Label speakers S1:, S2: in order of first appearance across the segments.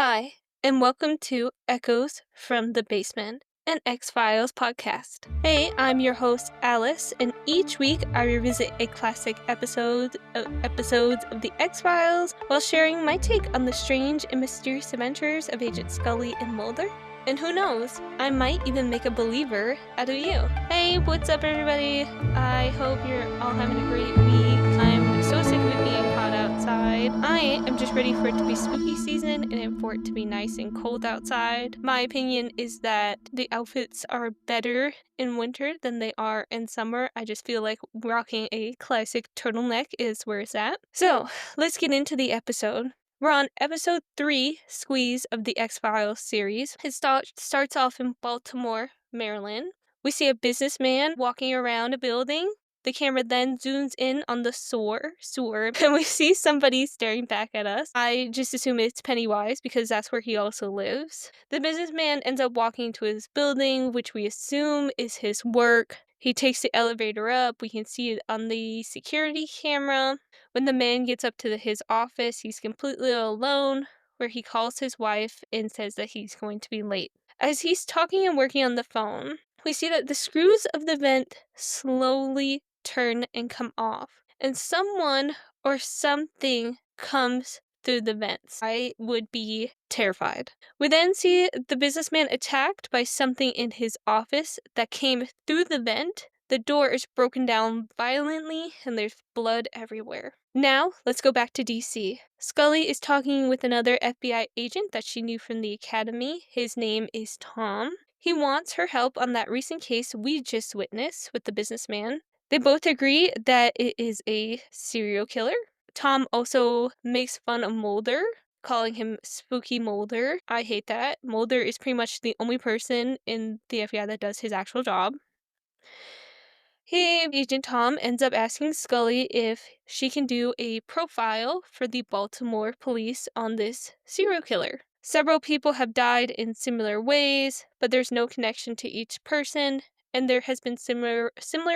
S1: Hi, and welcome to Echoes from the Basement, an X-Files podcast. Hey, I'm your host, Alice, and each week I revisit a classic episodes of the X-Files while sharing my take on the strange and mysterious adventures of Agent Scully and Mulder. And who knows, I might even make a believer out of you. Hey, what's up, everybody? I hope you're all having a great week. I'm so sick of it being hot outside. I am just ready for it to be spooky season and for it to be nice and cold outside. My opinion is that the outfits are better in winter than they are in summer. I just feel like rocking a classic turtleneck is where it's at. So, let's get into the episode. We're on episode 3, Squeeze, of the X-Files series. It starts off in Baltimore, Maryland. We see a businessman walking around a building. The camera then zooms in on the sewer, and we see somebody staring back at us. I just assume it's Pennywise because that's where he also lives. The businessman ends up walking to his building, which we assume is his work. He takes the elevator up. We can see it on the security camera. When the man gets up to his office, he's completely alone, where he calls his wife and says that he's going to be late. As he's talking and working on the phone, we see that the screws of the vent slowly turn and come off, and someone or something comes through the vents. I would be terrified. We then see the businessman attacked by something in his office that came through the vent. The door is broken down violently and there's blood everywhere. Now, let's go back to DC. Scully is talking with another FBI agent that she knew from the academy. His name is Tom. He wants her help on that recent case we just witnessed with the businessman. They both agree that it is a serial killer. Tom also makes fun of Mulder, calling him Spooky Mulder. I hate that. Mulder is pretty much the only person in the FBI that does his actual job. Agent Tom ends up asking Scully if she can do a profile for the Baltimore police on this serial killer. Several people have died in similar ways, but there's no connection to each person, and there has been similar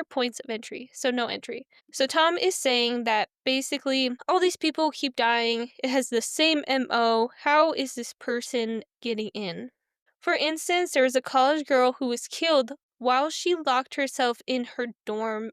S1: points of entry, so no entry. So Tom is saying that basically all these people keep dying, it has the same MO, how is this person getting in? For instance, there was a college girl who was killed while she locked herself in her dorm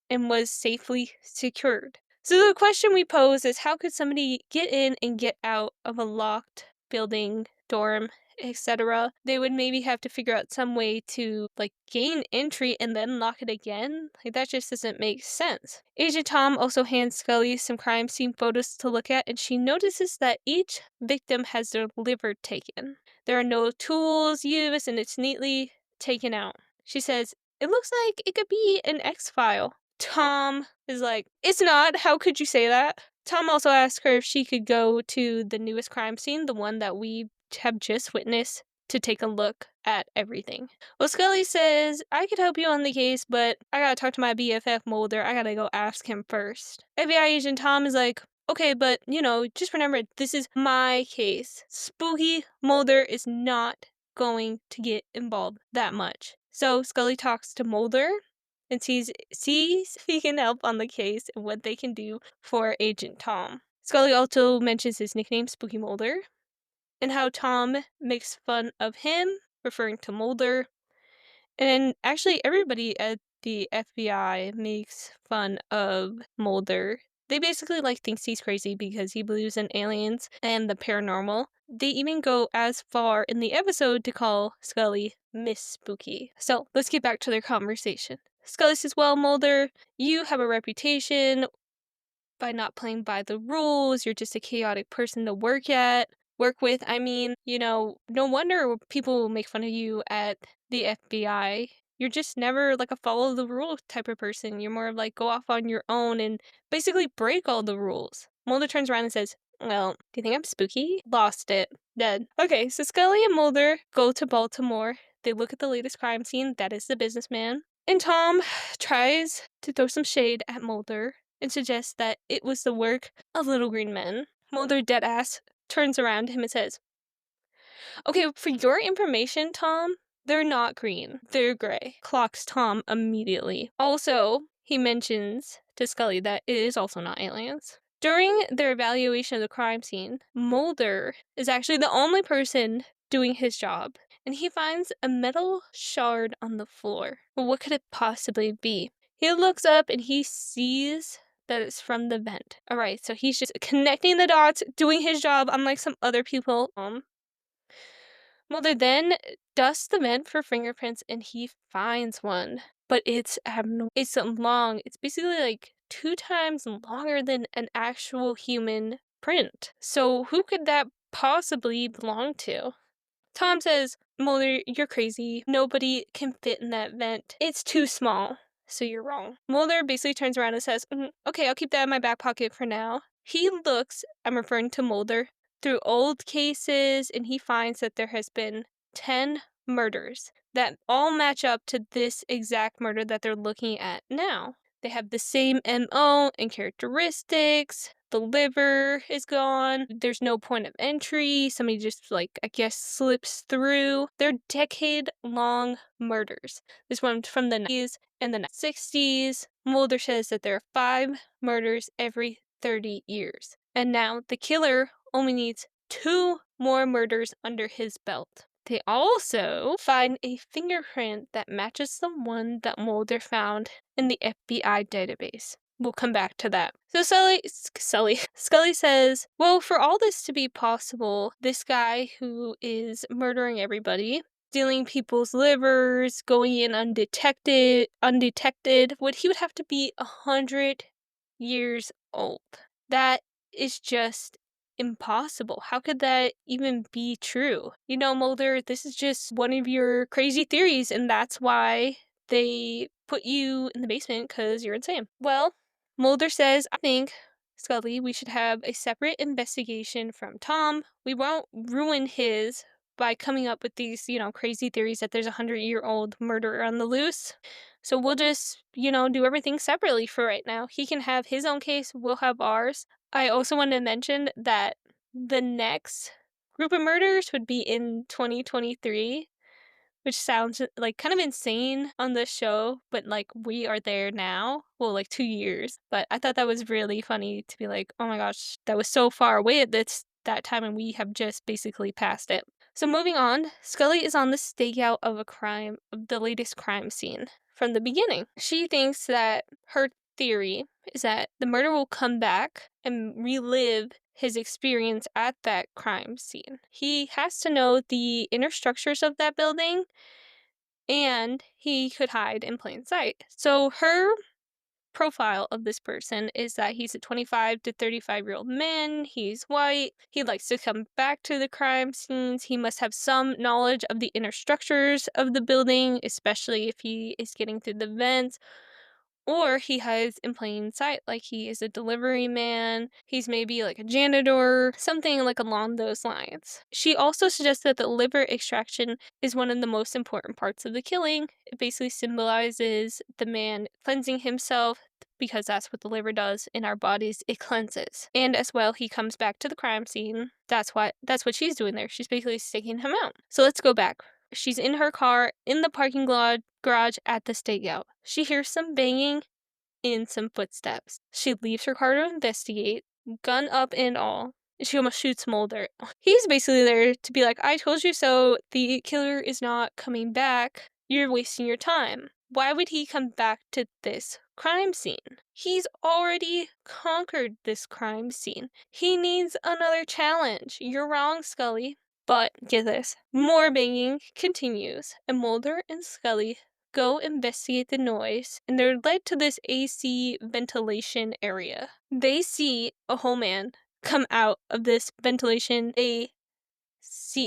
S1: and was safely secured. So the question we pose is, how could somebody get in and get out of a locked building, dorm, etc.? They would maybe have to figure out some way to gain entry and then lock it again. That just doesn't make sense. Agent Tom also hands Scully some crime scene photos to look at, and she notices that each victim has their liver taken. There are no tools used and it's neatly taken out. She says, "It looks like it could be an X-file." Tom is like, "It's not. How could you say that?" Tom also asks her if she could go to the newest crime scene, the one that we have just witnessed, to take a look at everything. Well, Scully says, "I could help you on the case, but I gotta talk to my BFF Mulder. I gotta go ask him first." FBI agent Tom is like, "Okay, but, just remember, this is my case. Spooky Mulder is not going to get involved that much." So Scully talks to Mulder and sees if he can help on the case and what they can do for Agent Tom. Scully also mentions his nickname, Spooky Mulder, and how Tom makes fun of him, referring to Mulder. And actually, everybody at the FBI makes fun of Mulder. They basically thinks he's crazy because he believes in aliens and the paranormal. They even go as far in the episode to call Scully Miss Spooky. So let's get back to their conversation. Scully says, "Well, Mulder, you have a reputation by not playing by the rules. You're just a chaotic person to work with. I mean, no wonder people will make fun of you at the FBI. You're just never a follow the rules type of person. You're more of go off on your own and basically break all the rules." Mulder turns around and says, "Well, do you think I'm spooky?" Lost it. Dead. Okay, so Scully and Mulder go to Baltimore. They look at the latest crime scene. That is the businessman. And Tom tries to throw some shade at Mulder and suggests that it was the work of little green men. Mulder deadass turns around to him and says, "Okay, for your information, Tom, they're not green. They're gray." Clocks Tom immediately. Also, he mentions to Scully that it is also not aliens. During their evaluation of the crime scene, Mulder is actually the only person doing his job, and he finds a metal shard on the floor. Well, what could it possibly be? He looks up and he sees that it's from the vent. All right, so he's just connecting the dots, doing his job, unlike some other people. Mulder then dusts the vent for fingerprints and he finds one, but it's abnormal. It's long. It's basically like 2 times longer than an actual human print. So who could that possibly belong to? Tom says, Mulder, you're crazy. Nobody can fit in that vent. It's too small. So you're wrong. Mulder basically turns around and says, okay, I'll keep that in my back pocket for now. He looks, I'm referring to Mulder, through old cases and he finds that there has been 10 murders that all match up to this exact murder that they're looking at now. They have the same MO and characteristics. The liver is gone. There's no point of entry. Somebody just, I guess, slips through. They're decade-long murders. This one from the 90s and the 60s. Mulder says that there are 5 murders every 30 years. And now the killer only needs 2 more murders under his belt. They also find a fingerprint that matches the one that Mulder found in the FBI database. We'll come back to that. So Scully says, well, for all this to be possible, this guy who is murdering everybody, stealing people's livers, going in undetected, he would have to be 100 years old. That is just impossible. How could that even be true? You know, Mulder, this is just one of your crazy theories, and that's why they put you in the basement because you're insane. Well, Mulder says, I think, Scully, we should have a separate investigation from Tom. We won't ruin his by coming up with these, crazy theories that there's a 100-year-old murderer on the loose. So we'll just, do everything separately for right now. He can have his own case, we'll have ours. I also want to mention that the next group of murders would be in 2023, which sounds like kind of insane on this show, but we are there now. Well, 2 years. But I thought that was really funny to be like, oh my gosh, that was so far away at that time and we have just basically passed it. So moving on, Scully is on the stakeout of the latest crime scene from the beginning. She thinks that her theory is that the murderer will come back and relive his experience at that crime scene. He has to know the inner structures of that building and he could hide in plain sight. So her profile of this person is that he's a 25 to 35-year-old man, he's white, he likes to come back to the crime scenes, he must have some knowledge of the inner structures of the building, especially if he is getting through the vents, or he hides in plain sight, like he is a delivery man, he's maybe a janitor, something along those lines. She also suggests that the liver extraction is one of the most important parts of the killing. It basically symbolizes the man cleansing himself because that's what the liver does in our bodies, it cleanses. And as well, he comes back to the crime scene. That's what she's doing there. She's basically staking him out. So let's go back. She's in her car in the parking garage at the stakeout. She hears some banging and some footsteps. She leaves her car to investigate, gun up and all. She almost shoots Mulder. He's basically there to be like, I told you so. The killer is not coming back. You're wasting your time. Why would he come back to this crime scene? He's already conquered this crime scene. He needs another challenge. You're wrong, Scully. But get this, more banging continues, and Mulder and Scully go investigate the noise, and they're led to this AC ventilation area. They see a whole man come out of this ventilation AC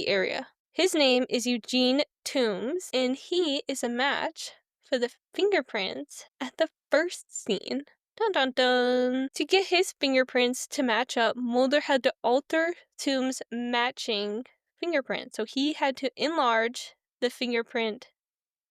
S1: area. His name is Eugene Toombs, and he is a match for the fingerprints at the first scene. Dun dun dun. To get his fingerprints to match up, Mulder had to alter Toombs' matching fingerprint. So he had to enlarge the fingerprint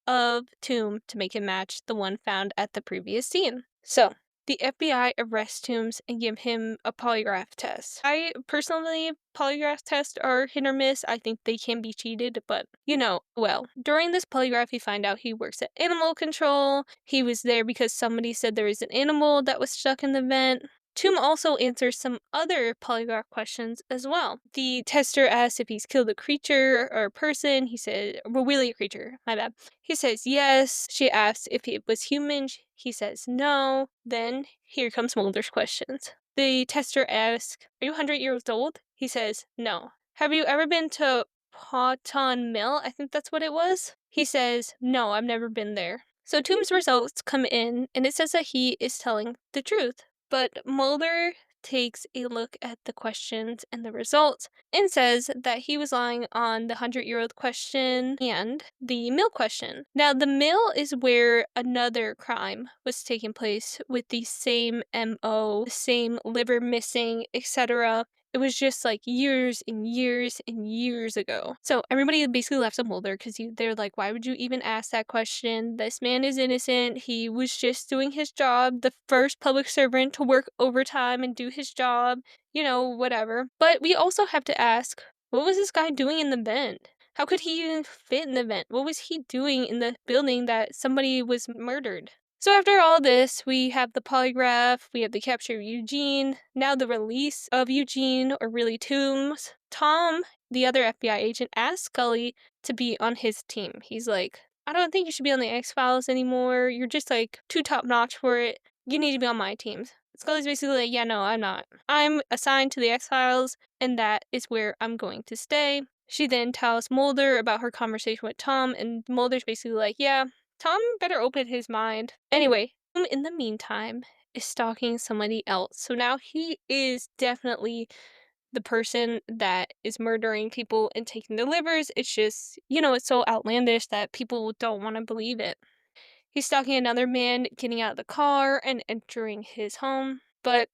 S1: of Tomb to make it match the one found at the previous scene. So the FBI arrests Toombs and give him a polygraph test. I personally, polygraph tests are hit or miss. I think they can be cheated, but during this polygraph, we find out he works at animal control. He was there because somebody said there was an animal that was stuck in the vent. Toom also answers some other polygraph questions as well. The tester asks if he's killed a creature or a person. He said, well, really a creature, my bad. He says yes. She asks if it was human. He says no. Then here comes Mulder's questions. The tester asks, are you 100 years old? He says no. Have you ever been to Poton Mill? I think that's what it was. He says, no, I've never been there. So Toom's results come in, and it says that he is telling the truth. But Mulder takes a look at the questions and the results and says that he was lying on the 100-year-old question and the mill question. Now, the mill is where another crime was taking place with the same MO, the same liver missing, etc. It was just like years and years and years ago. So everybody basically left on Mulder because they're like, why would you even ask that question? This man is innocent. He was just doing his job, the first public servant to work overtime and do his job, whatever. But we also have to ask, what was this guy doing in the vent? How could he even fit in the vent? What was he doing in the building that somebody was murdered? So after all this, we have the polygraph, we have the capture of Eugene, now the release of Eugene, or really Toombs. Tom, the other FBI agent, asks Scully to be on his team. He's like, I don't think you should be on the X-Files anymore. You're just like too top-notch for it. You need to be on my team. Scully's basically like, yeah, no, I'm not. I'm assigned to the X-Files, and that is where I'm going to stay. She then tells Mulder about her conversation with Tom, and Mulder's basically like, yeah, Tom better open his mind. Anyway, in the meantime, is stalking somebody else. So now he is definitely the person that is murdering people and taking their livers. It's just, it's so outlandish that people don't want to believe it. He's stalking another man getting out of the car and entering his home, but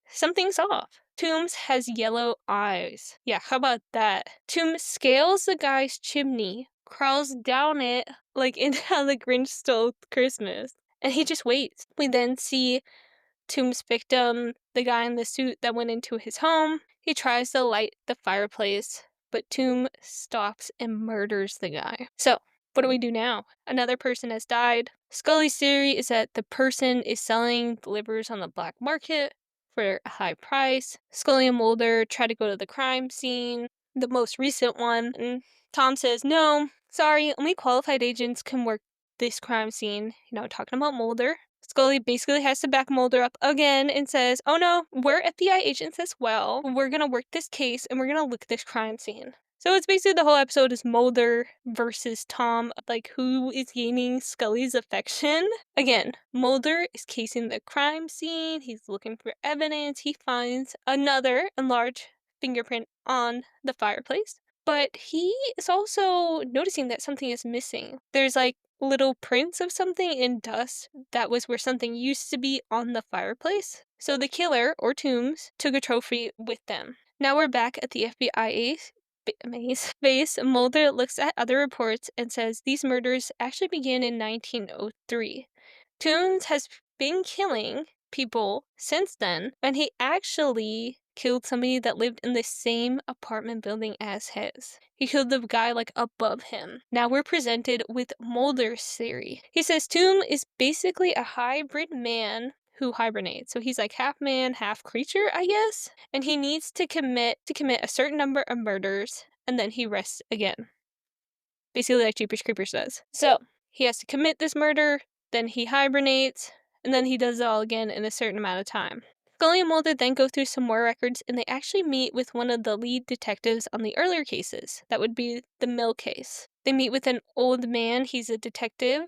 S1: something's off. Toombs has yellow eyes. Yeah, how about that? Toombs scales the guy's chimney, crawls down it, like in How the Grinch Stole Christmas, and he just waits. We then see Toombs' victim, the guy in the suit that went into his home. He tries to light the fireplace, but Tomb stops and murders the guy. So, what do we do now? Another person has died. Scully's theory is that the person is selling the livers on the black market for a high price. Scully and Mulder try to go to the crime scene, the most recent one, and Tom says, no, sorry, only qualified agents can work this crime scene. Talking about Mulder. Scully basically has to back Mulder up again and says, oh no, we're FBI agents as well. We're gonna work this case and we're gonna look at this crime scene. So it's basically the whole episode is Mulder versus Tom, like who is gaining Scully's affection. Again, Mulder is casing the crime scene, he's looking for evidence, he finds another enlarged fingerprint on the fireplace. But he is also noticing that something is missing. There's like little prints of something in dust that was where something used to be on the fireplace. So the killer, or Toombs, took a trophy with them. Now we're back at the FBI base. Mulder looks at other reports and says these murders actually began in 1903. Toombs has been killing people since then, and he actually killed somebody that lived in the same apartment building as his. He killed the guy like above him. Now we're presented with Mulder's theory. He says Tomb is basically a hybrid man who hibernates. So he's like half man, half creature, I guess. And he needs to commit a certain number of murders, and then he rests again. Basically like Jeepers Creepers does. So he has to commit this murder, then he hibernates, and then he does it all again in a certain amount of time. Scully and Mulder then go through some more records, and they actually meet with one of the lead detectives on the earlier cases. That would be the Mill case. They meet with an old man, he's a detective,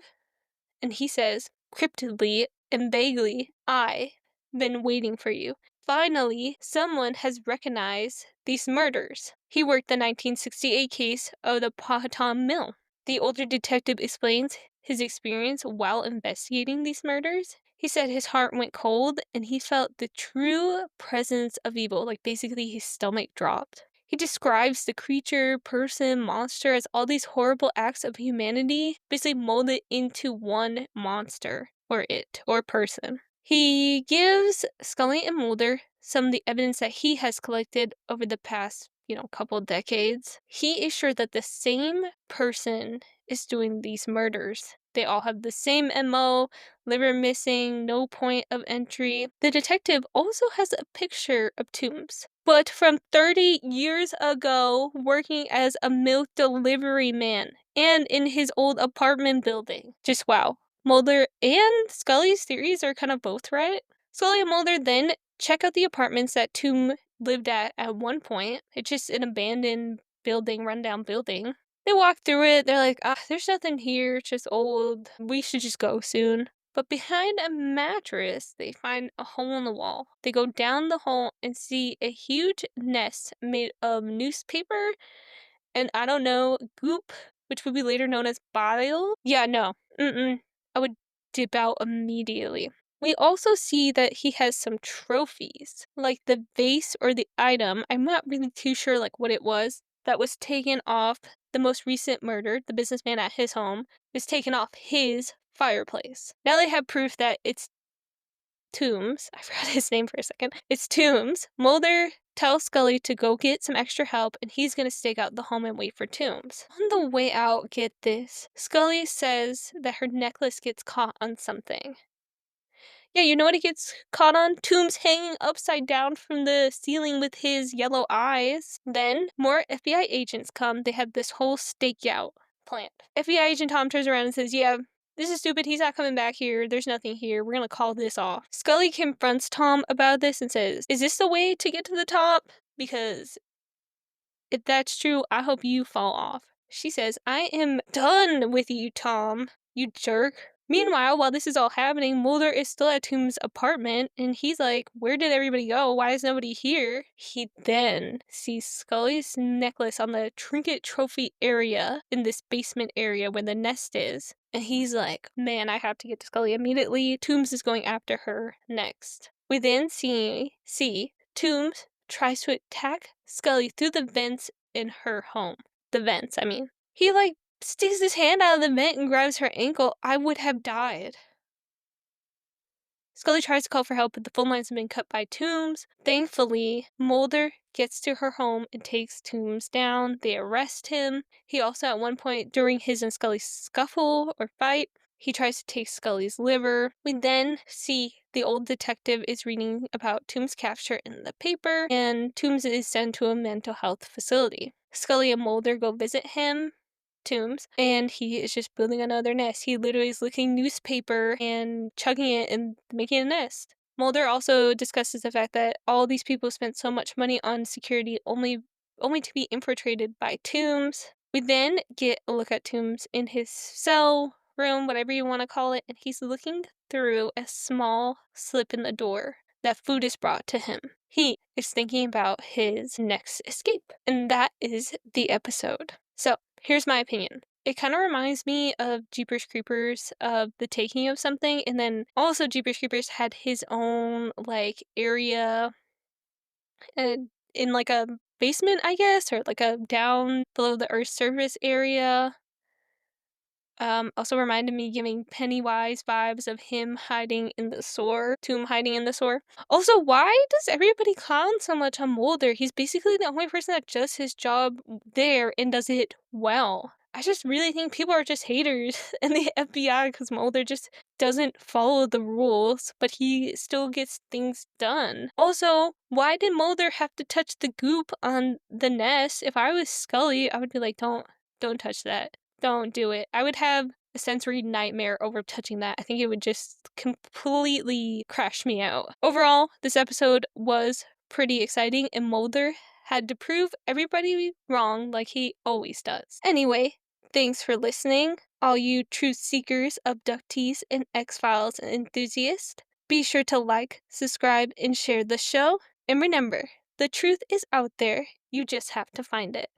S1: and he says, cryptically and vaguely, I've been waiting for you. Finally, someone has recognized these murders. He worked the 1968 case of the Powhatan Mill. The older detective explains his experience while investigating these murders. He said his heart went cold and he felt the true presence of evil, like basically his stomach dropped. He describes the creature, person, monster as all these horrible acts of humanity basically molded into one monster, or it, or person. He gives Scully and Mulder some of the evidence that he has collected over the past, couple decades. He is sure that the same person is doing these murders. They all have the same MO, liver missing, no point of entry. The detective also has a picture of Toombs, but from 30 years ago, working as a milk delivery man and in his old apartment building. Just wow. Mulder and Scully's theories are kind of both right. Scully and Mulder then check out the apartments that Toomb lived at one point. It's just an abandoned building, rundown building. They walk through it, they're like, there's nothing here, it's just old. We should just go soon. But behind a mattress, they find a hole in the wall. They go down the hole and see a huge nest made of newspaper and I don't know, goop, which would be later known as bile. Yeah, no. I would dip out immediately. We also see that he has some trophies, like the vase or the item, I'm not really too sure like what it was, that was taken off the most recent murder, the businessman at his home, was taken off his fireplace. Now they have proof that it's Toombs. I forgot his name for a second. It's Toombs. Mulder tells Scully to go get some extra help and he's gonna stake out the home and wait for Toombs. On the way out, get this, Scully says that her necklace gets caught on something. Yeah, you know what he gets caught on? Toombs hanging upside down from the ceiling with his yellow eyes. Then, more FBI agents come. They have this whole stakeout planned. FBI agent Tom turns around and says, yeah, this is stupid. He's not coming back here. There's nothing here. We're gonna call this off. Scully confronts Tom about this and says, is this the way to get to the top? Because if that's true, I hope you fall off. She says, I am done with you, Tom. You jerk. Meanwhile, while this is all happening, Mulder is still at Toombs' apartment, and he's like, where did everybody go? Why is nobody here? He then sees Scully's necklace on the trinket trophy area in this basement area where the nest is. And he's like, man, I have to get to Scully immediately. Toombs is going after her next. We then see Toombs tries to attack Scully through the vents in her home. The vents, I mean. He like sticks his hand out of the vent and grabs her ankle. I would have died. Scully tries to call for help, but the phone lines have been cut by Toombs. Thankfully, Mulder gets to her home and takes Toombs down. They arrest him. He also, at one point during his and Scully's scuffle or fight, he tries to take Scully's liver. We then see the old detective is reading about Toombs' capture in the paper, and Toombs is sent to a mental health facility. Scully and Mulder go visit him, Toombs, and he is just building another nest. He literally is licking newspaper and chugging it and making a nest. Mulder also discusses the fact that all these people spent so much money on security only to be infiltrated by Toombs. We then get a look at Toombs in his cell room, whatever you want to call it, and he's looking through a small slip in the door that food is brought to him. He is thinking about his next escape, and that is the episode. So, here's my opinion. It kind of reminds me of Jeepers Creepers, of the taking of something, and then also Jeepers Creepers had his own, like, area in, like, a basement, I guess, or, like, a down below the Earth's surface area. Also reminded me giving Pennywise vibes of him hiding in the sewer, Tomb hiding in the sewer. Also, why does everybody clown so much on Mulder? He's basically the only person that does his job there and does it well. I just really think people are just haters in the FBI because Mulder just doesn't follow the rules, but he still gets things done. Also, why did Mulder have to touch the goop on the nest? If I was Scully, I would be like, don't touch that. Don't do it. I would have a sensory nightmare over touching that. I think it would just completely crash me out. Overall, this episode was pretty exciting, and Mulder had to prove everybody wrong like he always does. Anyway, thanks for listening, all you truth seekers, abductees, and X-Files enthusiasts. Be sure to like, subscribe, and share the show. And remember, the truth is out there. You just have to find it.